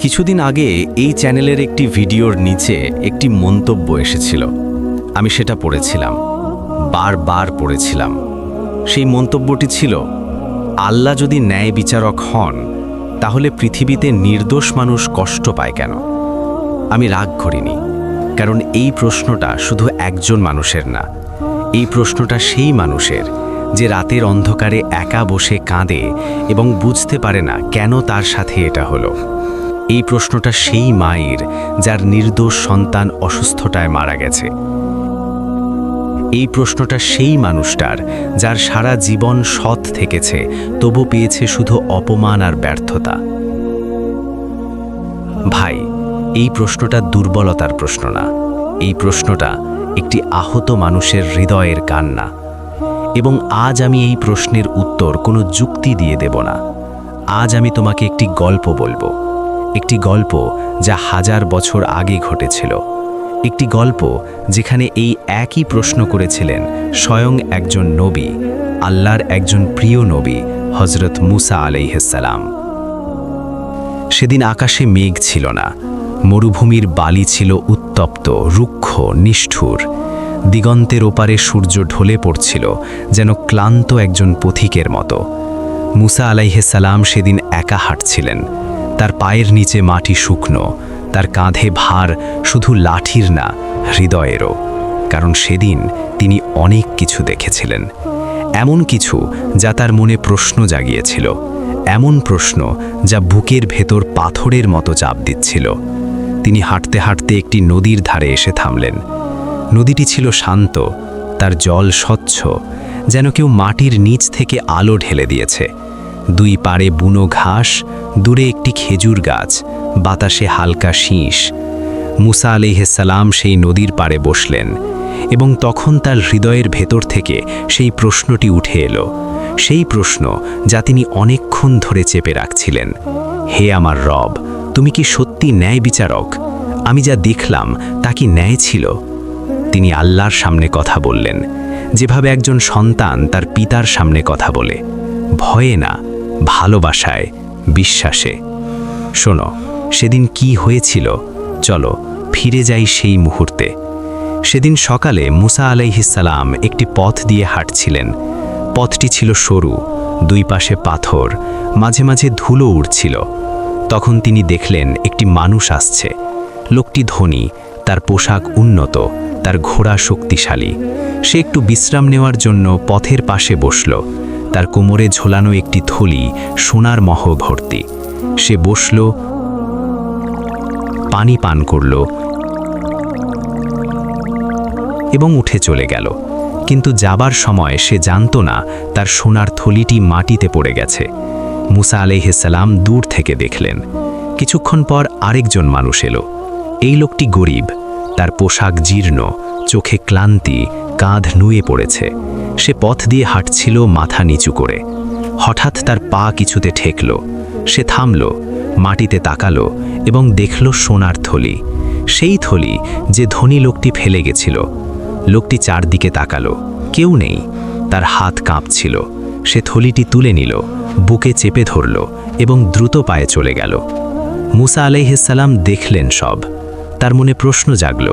কিছুদিন আগে এই চ্যানেলের একটি ভিডিওর নিচে একটি মন্তব্য এসেছিল। আমি সেটা পড়েছিলাম, বারবার পড়েছিলাম। সেই মন্তব্যটি ছিল, আল্লাহ যদি ন্যায় বিচারক হন তাহলে পৃথিবীতে নির্দোষ মানুষ কষ্ট পায় কেন? আমি রাগ করিনি, কারণ এই প্রশ্নটা শুধু একজন মানুষের না। এই প্রশ্নটা সেই মানুষের যে রাতের অন্ধকারে একা বসে কাঁদে এবং বুঝতে পারে না কেন তার সাথে এটা হলো। এই প্রশ্নটা সেই মায়ের যার নির্দোষ সন্তান অসুস্থতায় মারা গেছে। এই প্রশ্নটা সেই মানুষটার যার সারা জীবন সৎ থেকেছে, তবু পেয়েছে শুধু অপমান আর ব্যর্থতা। ভাই, এই প্রশ্নটা দুর্বলতার প্রশ্ন না, এই প্রশ্নটা একটি আহত মানুষের হৃদয়ের কান্না। এবং আজ আমি এই প্রশ্নের উত্তর কোনো যুক্তি দিয়ে দেব না। আজ আমি তোমাকে একটি গল্প বলবো, একটি গল্প যা 1000 বছর আগে ঘটেছিল। একটি গল্প যেখানে এই একই প্রশ্ন করেছিলেন স্বয়ং একজন নবী, আল্লাহর একজন প্রিয় নবী, হযরত মুসা আলাইহিস সালাম। সেদিন আকাশে মেঘ ছিল না, মরুভূমির বালি ছিল উত্তপ্ত, রুক্ষ, নিষ্ঠুর। দিগন্তের ওপারে সূর্য ঢলে পড়ছিল যেন ক্লান্ত একজন পথিকের মতো। মুসা আলাইহিস সালাম সেদিন একা হাঁটছিলেন। তার পায়ের নিচে মাটি শুকনো, তার কাঁধে ভার শুধু লাঠির না, হৃদয়েরও। কারণ সেদিন তিনি অনেক কিছু দেখেছিলেন, এমন কিছু যা তার মনে প্রশ্ন জাগিয়েছিল, এমন প্রশ্ন যা বুকের ভেতর পাথরের মতো চাপ দিচ্ছিল। তিনি হাঁটতে হাঁটতে একটি নদীর ধারে এসে থামলেন। নদীটি ছিল শান্ত, তার জল স্বচ্ছ, যেন কেউ মাটির নিচ থেকে আলো ঢেলে দিয়েছে। দুই পাড়ে বুনো ঘাস, দূরে একটি খেজুর গাছ, বাতাসে হালকা শীষ। মুসা আলাইহিস সালাম সেই নদীর পাড়ে বসলেন এবং তখন তার হৃদয়ের ভেতর থেকে সেই প্রশ্নটি উঠে এলো, সেই প্রশ্ন যা তিনি অনেকক্ষণ ধরে চেপে রাখছিলেন। হে আমার রব, তুমি কি সত্যি ন্যায় বিচারক? আমি যা দেখলাম তা কি ন্যায় ছিল? তিনি আল্লাহর সামনে কথা বললেন, যেভাবে একজন সন্তান তার পিতার সামনে কথা বলে, ভয়ে না, ভালোবাসায়, বিশ্বাসে। শোনো, সেদিন কি হয়েছিল? চলো ফিরে যাই সেই মুহূর্তে। সেদিন সকালে মুসা আলাইহিস সালাম একটি পথ দিয়ে হাঁটছিলেন। পথটি ছিল সরু, দুই পাশে পাথর, মাঝে মাঝে ধুলো উড়ছিল। তখন তিনি দেখলেন একটি মানুষ আসছে। লোকটি ধনী, তার পোশাক উন্নত, তার ঘোড়া শক্তিশালী। সে একটু বিশ্রাম নেওয়ার জন্য পথের পাশে বসল। তার কোমরে ঝোলানো একটি থলি সোনার মহ ভর্তি। সে বসল, পানি পান করল এবং উঠে চলে গেল। কিন্তু যাবার সময় সে জানত না তার সোনার থলিটি মাটিতে পড়ে গেছে। মুসা আলাইহিস সালাম দূর থেকে দেখলেন। কিছুক্ষণ পর আরেকজন মানুষ এলো। এই লোকটি গরিব, তার পোশাক জীর্ণ, চোখে ক্লান্তি, কাঁধ নুয়ে পড়েছে। সে পথ দিয়ে হাঁটছিল মাথা নিচু করে। হঠাৎ তার পা কিছুতে ঠেকল। সে থামল, মাটিতে তাকালো এবং দেখল সোনার থলি, সেই থলি যে ধনী লোকটি ফেলে গেছিল। লোকটি চারদিকে তাকালো, কেউ নেই। তার হাত কাঁপছিল। সে থলিটি তুলে নিল, বুকে চেপে ধরল এবং দ্রুত পায়ে চলে গেল। মুসা আলাইহিস সালাম দেখলেন সব। তার মনে প্রশ্ন জাগল,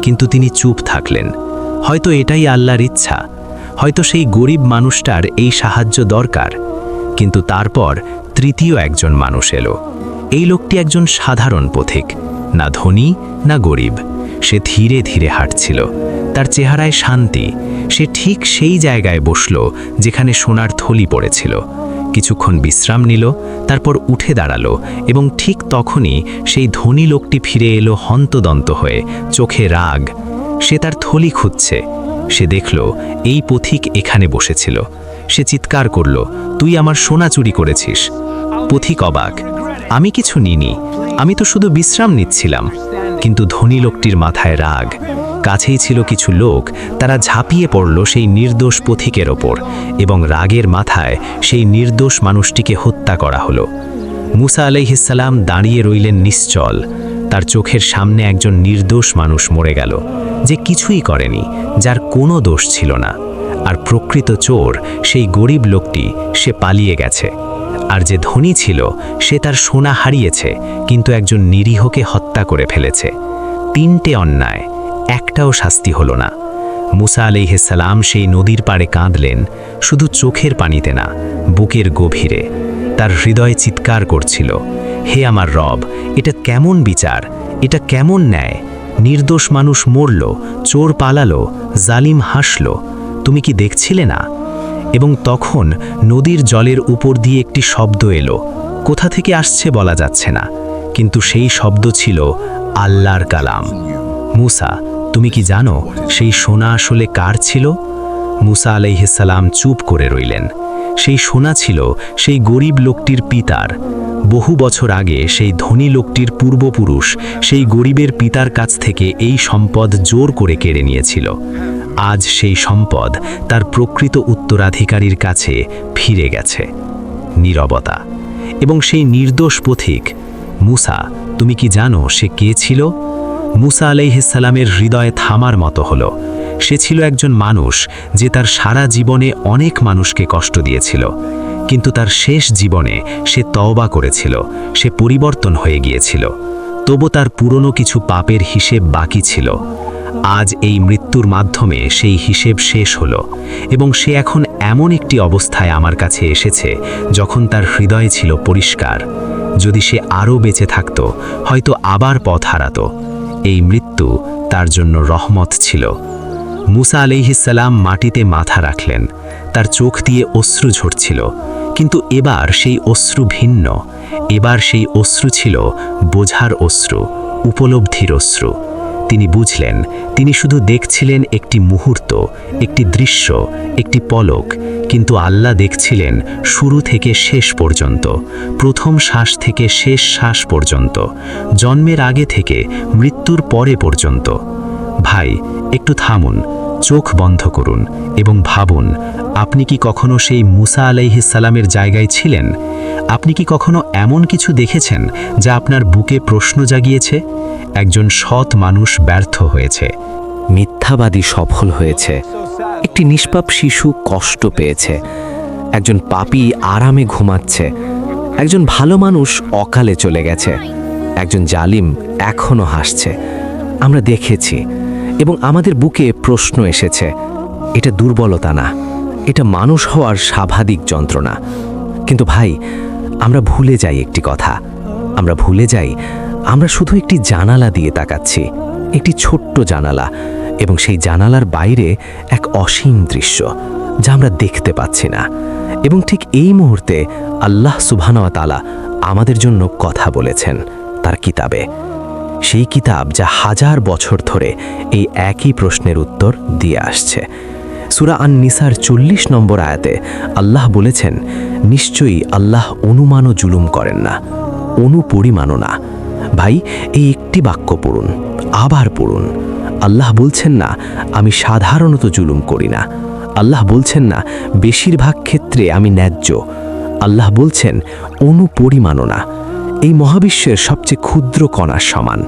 কিন্তু তিনি চুপ থাকলেন। হয়তো এটাই আল্লাহর ইচ্ছা, হয়তো সেই গরিব মানুষটার এই সাহায্য দরকার। কিন্তু তারপর তৃতীয় একজন মানুষ এলো। এই লোকটি একজন সাধারণ পথিক, না ধনী না গরিব। সে ধীরে ধীরে হাঁটছিল, তার চেহারায় শান্তি। সে ঠিক সেই জায়গায় বসল যেখানে সোনার থলি পড়েছিল। কিছুক্ষণ বিশ্রাম নিল, তারপর উঠে দাঁড়ালো এবং ঠিক তখনই সেই ধনী লোকটি ফিরে এলো হন্তদন্ত হয়ে, চোখে রাগ। সে তার থলি খুঁজছে। সে দেখল এই পথিক এখানে বসেছিল। সে চিৎকার করল, তুই আমার সোনা চুরি করেছিস। পথিক অবাক, আমি কিছু নিইনি, আমি তো শুধু বিশ্রাম নিচ্ছিলাম। কিন্তু ধনী লোকটির মাথায় রাগ। কাছেই ছিল কিছু লোক, তারা ঝাঁপিয়ে পড়ল সেই নির্দোষ পথিকের ওপর এবং রাগের মাথায় সেই নির্দোষ মানুষটিকে হত্যা করা হলো। মুসা আলাইহিস সালাম দাঁড়িয়ে রইলেন নিশ্চল। তার চোখের সামনে একজন নির্দোষ মানুষ মরে গেল, যে কিছুই করেনি, যার কোনো দোষ ছিল না। আর প্রকৃত চোর সেই গরিব লোকটি, সে পালিয়ে গেছে। আর যে ধনী ছিল সে তার সোনা হারিয়েছে, কিন্তু একজন নিরীহকে হত্যা করে ফেলেছে। 3টে অন্যায়, একটাও শাস্তি হলো না। মুসা আলাইহিস সালাম সেই নদীর পাড়ে কাঁদলেন, শুধু চোখের পানিতে না, বুকের গভীরে। তার হৃদয় চিৎকার করছিল, হে আমার রব, এটা কেমন বিচার, এটা কেমন ন্যায়? নির্দোষ মানুষ মরল, চোর পালালো, জালিম হাসল, তুমি কি দেখছিলে না? এবং তখন নদীর জলের উপর দিয়ে একটি শব্দ এলো, কোথা থেকে আসছে বলা যাচ্ছে না, কিন্তু সেই শব্দ ছিল আল্লাহর কালাম। মুসা, তুমি কি জানো সেই সোনা আসলে কার ছিল? মুসা আলাইহিস সালাম চুপ করে রইলেন। সেই সোনা ছিল সেই গরিব লোকটির পিতার। বহু বছর আগে সেই ধনী লোকটির পূর্বপুরুষ সেই গরিবের পিতার কাছ থেকে এই সম্পদ জোর করে কেড়ে নিয়েছিল। আজ সেই সম্পদ তার প্রকৃত উত্তরাধিকারীর কাছে ফিরে গেছে। নীরবতা এবং সেই নির্দোষ পথিক। মুসা, তুমি কি জানো সে কে ছিল? মুসা আলাইহিস সালামের হৃদয়ে থামার মতো হলো। সে ছিল একজন মানুষ যে তার সারা জীবনে অনেক মানুষকে কষ্ট দিয়েছিল, কিন্তু তার শেষ জীবনে সে তওবা করেছিল, সে পরিবর্তন হয়ে গিয়েছিল। তবু তার পুরনো কিছু পাপের হিসেব বাকি ছিল। আজ এই মৃত্যুর মাধ্যমে সেই হিসেব শেষ হলো, এবং সে এখন এমন একটি অবস্থায় আমার কাছে এসেছে যখন তার হৃদয় ছিল পরিষ্কার। যদি সে আরও বেঁচে থাকত, হয়তো আবার পথ হারাতো। এই মৃত্যু তার জন্য রহমত ছিল। মুসা আলাইহিস সালাম মাটিতে মাথা রাখলেন, তার চোখ দিয়ে অশ্রু ঝরছিল, কিন্তু এবার সেই অশ্রু ভিন্ন। এবার সেই অশ্রু ছিল বোঝার অশ্রু, উপলব্ধির অশ্রু। তিনি বুঝলেন, তিনি শুধু দেখছিলেন একটি মুহূর্ত, একটি দৃশ্য, একটি পলক, কিন্তু আল্লাহ দেখছিলেন শুরু থেকে শেষ পর্যন্ত, প্রথম শ্বাস থেকে শেষ শ্বাস পর্যন্ত, জন্মের আগে থেকে মৃত্যুর পরে পর্যন্ত। ভাই, একটু থামুন, চোখ বন্ধ করুন এবং ভাবুন, আপনি কি কখনো সেই মুসা আলাইহিস সালামের জায়গায় ছিলেন? আপনি কি কখনো এমন কিছু দেখেছেন যা আপনার বুকে প্রশ্ন জাগিয়েছে? একজন সৎ মানুষ ব্যর্থ হয়েছে, মিথ্যাবাদী সফল হয়েছে, একটি নিষ্পাপ শিশু কষ্ট পেয়েছে, একজন পাপী আরামে ঘুমাচ্ছে, একজন ভালো মানুষ অকালে চলে গেছে, একজন জালিম এখনো হাসছে। আমরা দেখেছি এবং আমাদের বুকে প্রশ্ন এসেছে। এটা দুর্বলতা না, এটা মানুষ হওয়ার স্বাভাবিক যন্ত্রণা। কিন্তু ভাই, আমরা ভুলে যাই একটি কথা। আমরা ভুলে যাই আমরা শুধু একটি জানালা দিয়ে তাকাচ্ছি, একটি ছোট্ট জানালা, এবং সেই জানালার বাইরে এক অসীম দৃশ্য যা আমরা দেখতে পাচ্ছি না। এবং ঠিক এই মুহূর্তে আল্লাহ সুবহানাহু ওয়া তাআলা আমাদের জন্য কথা বলেছেন তার কিতাবে। সেই কিতাব যা হাজার বছর ধরে এই একই প্রশ্নের উত্তর দিয়ে আসছে। সূরা আন-নিসার 40 নম্বর আয়াতে আল্লাহ বলেছেন, নিশ্চয়ই আল্লাহ অনুমানও জুলুম করেন না, অনুপরিমাণও না। ভাই, এই একটি বাক্য পড়ুন, আবার পড়ুন। আল্লাহ বলছেন না আমি সাধারণত জুলুম করি না। আল্লাহ বলছেন না বেশিরভাগ ক্ষেত্রে আমি ন্যায্য। আল্লাহ বলছেন অনুপরিমাণও না। এই মহাবিশ্বের সবচেয়ে ক্ষুদ্র কণার সমান,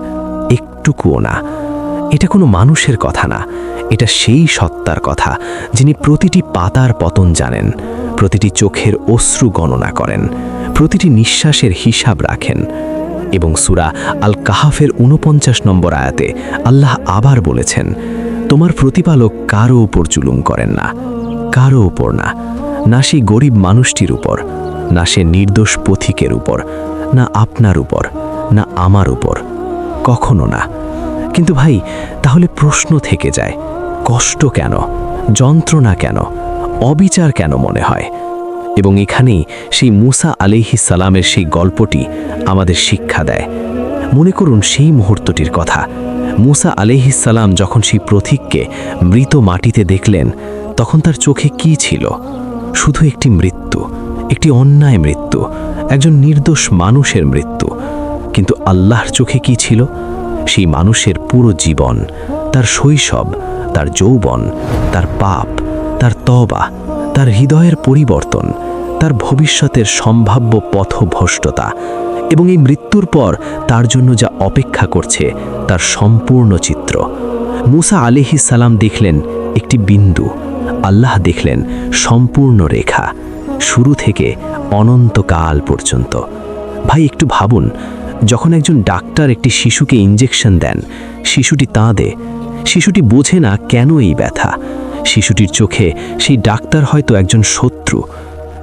একটুকুও না। এটা কোনো মানুষের কথা না, এটা সেই সত্তার কথা যিনি প্রতিটি পাতার পতন জানেন, প্রতিটি চোখের অশ্রু গণনা করেন, প্রতিটি নিঃশ্বাসের হিসাব রাখেন। এবং সূরা আল কাহাফের 49 নম্বর আয়াতে আল্লাহ আবার বলেছেন, তোমার প্রতিপালক কারো উপর জুলুম করেন না, কারো উপর না, না সেই গরিব মানুষটির উপর, না সে নির্দোষ পথিকের উপর, না আপনার উপর, না আমার উপর, কখনো না। কিন্তু ভাই, তাহলে প্রশ্ন থেকে যায়, কষ্ট কেন, যন্ত্রণা কেন, অবিচার কেন মনে হয়? এবং এখানেই সেই মুসা আলাইহিস সালামের সেই গল্পটি আমাদের শিক্ষা দেয়। মনে করুন সেই মুহূর্তটির কথা। মুসা আলাইহিস সালাম যখন সেই পথিককে মৃত মাটিতে দেখলেন, তখন তার চোখে কি ছিল? শুধু একটি মৃত্যু, একটি অন্যায় মৃত্যু, একজন নির্দোষ মানুষের মৃত্যু। কিন্তু আল্লাহর চোখে কি ছিল? সেই মানুষের পুরো জীবন, তার শৈশব, তার যৌবন, তার পাপ, তার তওবা, তার হৃদয়ের পরিবর্তন, তার ভবিষ্যতের সম্ভাব্য পথভ্রষ্টতা, এবং এই মৃত্যুর পর তার জন্য যা অপেক্ষা করছে তার সম্পূর্ণ চিত্র। মুসা আলাইহিস সালাম দেখলেন একটি বিন্দু, আল্লাহ দেখলেন সম্পূর্ণ রেখা, শুরু থেকে অনন্তকাল পর্যন্ত। ভাই একটু ভাবুন, যখন একজন ডাক্তার একটি শিশুকে ইঞ্জেকশন দেন, শিশুটি কাঁদে, শিশুটি বোঝে না কেন এই ব্যথা। শিশুটির চোখে সেই ডাক্তার হয়তো একজন শত্রু,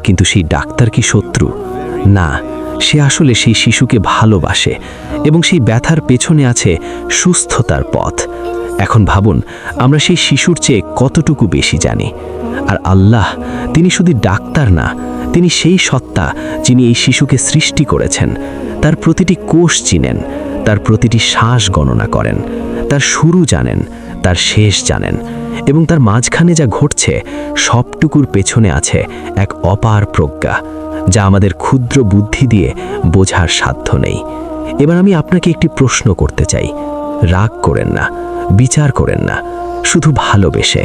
কিন্তু সেই ডাক্তার কি শত্রু? না, সে আসলে সেই শিশুকে ভালোবাসে এবং সেই ব্যথার পেছনে আছে সুস্থতার পথ। এখন ভাবুন, আমরা সেই শিশুর চেয়ে কতটুকু বেশি জানি। আর আল্লাহ, তিনি শুধু ডাক্তার না, তিনি সেই সত্তা যিনি এই শিশুকে সৃষ্টি করেছেন। তার প্রতিটি কোষ চিনেন, তার প্রতিটি শ্বাস গণনা করেন, তার শুরু জানেন, তার শেষ জানেন, এবং তার মাঝখানে যা ঘটছে সবটুকুর পেছনে আছে এক অপার প্রজ্ঞা, যা আমাদের ক্ষুদ্র বুদ্ধি দিয়ে বোঝার সাধ্য নেই। এবার আমি আপনাকে একটি প্রশ্ন করতে চাই। রাগ করেন না, বিচার করেন না, শুধু ভালোবেসে।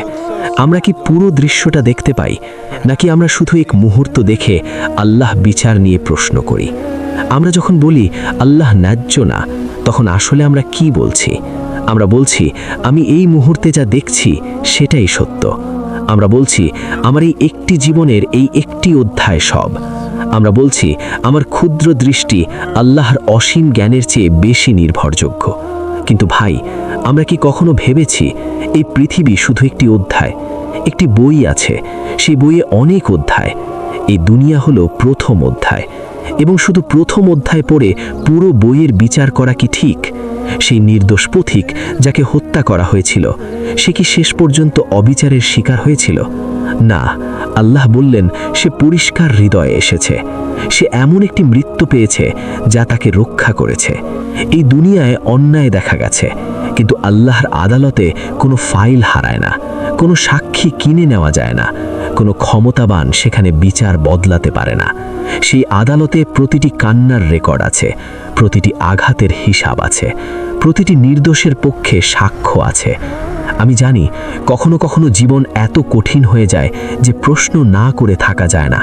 আমরা কি পুরো দৃশ্যটা দেখতে পাই, নাকি আমরা শুধু এক মুহূর্ত দেখে আল্লাহ বিচার নিয়ে প্রশ্ন করি? আমরা যখন বলি আল্লাহ ন্যায্য না, তখন আসলে আমরা কি বলছি? আমরা বলছি আমি এই মুহূর্তে যা দেখছি সেটাই সত্য। আমরা বলছি আমার এই একটি জীবনের এই একটি অধ্যায় সব। আমরা বলছি আমার ক্ষুদ্র দৃষ্টি আল্লাহর অসীম জ্ঞানের চেয়ে বেশি নির্ভরযোগ্য। কিন্তু ভাই, আমরা কি কখনো ভেবেছি এই পৃথিবী শুধু একটি অধ্যায়? একটি বই আছে, সেই বইয়ে অনেক অধ্যায়। এই দুনিয়া হলো প্রথম অধ্যায়, এবং শুধু প্রথম অধ্যায় পড়ে পুরো বইয়ের বিচার করা কি ঠিক? সেই নির্দোষ পথিক যাকে হত্যা করা হয়েছিল, সে কি শেষ পর্যন্ত অবিচারের শিকার হয়েছিল? না, আল্লাহ বললেন সে পরিষ্কার হৃদয়ে এসেছে। সে এমন একটি মৃত্যু পেয়েছে যা তাকে রক্ষা করেছে। এই দুনিয়ায় অন্যায় দেখা গেছে, কিন্তু আল্লাহর আদালতে কোনো ফাইল হারায় না, কোনো সাক্ষী কিনে নেওয়া যায় না, কোনো ক্ষমতাবান সেখানে বিচার বদলাতে পারে না। সেই আদালতে প্রতিটি কান্নার রেকর্ড আছে, প্রতিটি আঘাতের হিসাব আছে, প্রতিটি নির্দোষের পক্ষে সাক্ষ্য আছে। আমি জানি কখনো কখনো জীবন এত কঠিন হয়ে যায় যে প্রশ্ন না করে থাকা যায় না।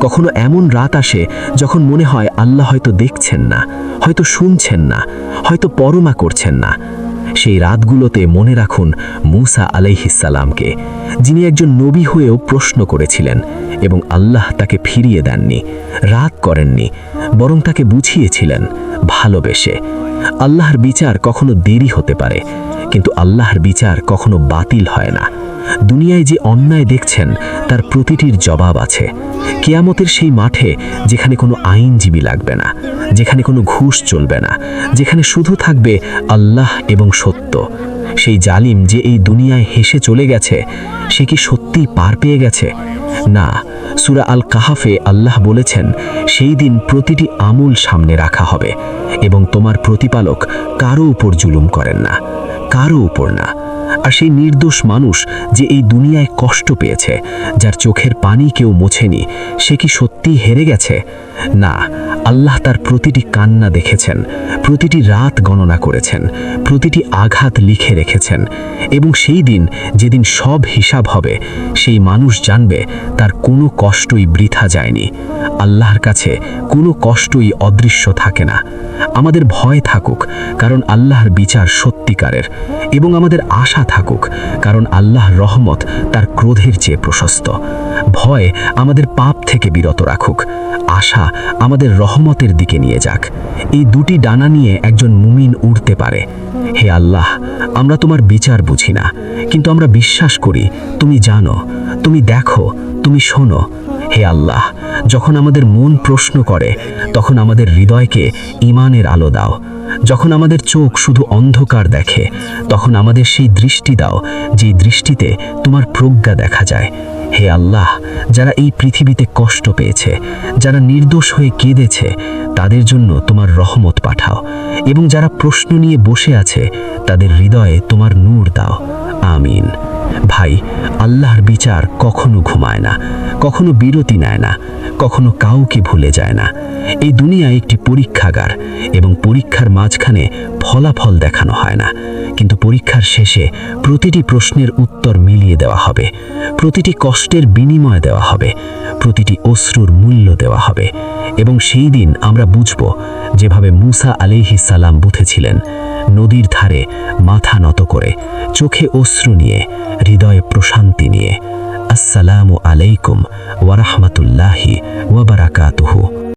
কখনো এমন রাত আসে যখন মনে হয় আল্লাহ হয়তো দেখছেন না, হয়তো শুনছেন না, হয়তো পরমা করছেন না। সেই রাতগুলোতে মনে রাখুন মূসা আলাইহিস সালামকে, যিনি একজন নবী হয়েও প্রশ্ন করেছিলেন এবং আল্লাহ তাকে ফিরিয়ে দেননি, রাগ করেননি, বরং তাকে বুঝিয়েছিলেন ভালোবেসে। আল্লাহর বিচার কখনো দেরি হতে পারে, কিন্তু আল্লাহর বিচার কখনো বাতিল হয় না। দুনিয়ায় যে অন্যায় দেখছেন তার প্রতিটির জবাব আছে। কিয়ামতের সেই মাঠে, যেখানে কোনো আইনজীবী লাগবে না, যেখানে কোনো ঘুষ চলবে না, যেখানে শুধু থাকবে আল্লাহ এবং সত্য। সেই জালিম যে এই দুনিয়ায় হেসে চলে গেছে, সে কি সত্যিই পার পেয়ে গেছে? না, সূরা আল কাহাফে আল্লাহ বলেছেন সেই দিন প্রতিটি আমল সামনে রাখা হবে এবং তোমার প্রতিপালক কারো উপর জুলুম করেন না, কারো উপর না। আর সেই নির্দোষ মানুষ যে এই দুনিয়ায় কষ্ট পেয়েছে, যার চোখের পানি কেউ মোছেনি, সে কি সত্যিই হেরে গেছে? না, আল্লাহ তার প্রতিটি কান্না দেখেছেন, প্রতিটি রাত গণনা করেছেন, প্রতিটি আঘাত লিখে রেখেছেন। এবং সেই দিন, যেদিন সব হিসাব হবে, সেই মানুষ জানবে তার কোনো কষ্টই বৃথা যায়নি। আল্লাহর কাছে কোনো কষ্টই অদৃশ্য থাকে না। আমাদের ভয় থাকুক, কারণ আল্লাহর বিচার সত্যিকারের, এবং আমাদের আশা থাকুক, কারণ আল্লাহর রহমত তার ক্রোধের চেয়ে প্রশস্ত। ভয় আমাদের পাপ থেকে বিরত রাখুক, আশা আমাদের রহমতের দিকে নিয়ে যাক। এই দুটি ডানা নিয়ে একজন মুমিন উড়তে পারে। হে আল্লাহ, আমরা তোমার বিচার বুঝি না, কিন্তু আমরা বিশ্বাস করি তুমি জানো, তুমি দেখো, তুমি শোনো। হে আল্লাহ, যখন আমাদের মন প্রশ্ন করে, তখন আমাদের হৃদয়কে ঈমানের আলো দাও। যখন আমাদের চোখ শুধু অন্ধকার দেখে, তখন আমাদের সেই দৃষ্টি দাও, যেই দৃষ্টিতে তোমার প্রজ্ঞা দেখা যায়। হে আল্লাহ, যারা এই পৃথিবীতে কষ্ট পেয়েছে, যারা নির্দোষ হয়ে কেঁদেছে, তাদের জন্য তোমার রহমত পাঠাও, এবং যারা প্রশ্ন নিয়ে বসে আছে, তাদের হৃদয়ে তোমার নূর দাও। আমিন। ভাই, আল্লাহর বিচার কখনো ঘুমায় না, কখনো বিরতি নেয় না, কখনো কাউকে ভুলে যায় না। এই দুনিয়া একটি পরীক্ষাগার, এবং পরীক্ষার মাঝখানে ফলাফল দেখানো হয় না, কিন্তু পরীক্ষার শেষে প্রতিটি প্রশ্নের উত্তর মিলিয়ে দেওয়া হবে, প্রতিটি কষ্টের বিনিময় দেওয়া হবে, প্রতিটি অশ্রুর মূল্য দেওয়া হবে। এবং সেই দিন আমরা বুঝব, যেভাবে মূসা আলাইহিস সালাম বুঝেছিলেন, নদীর ধারে মাথা নত করে, চোখে অশ্রু নিয়ে, হৃদয়ে প্রশান্তি নিয়ে। আসসালামু আলাইকুম ওয়া রাহমাতুল্লাহি ওয়া বারাকাতুহু।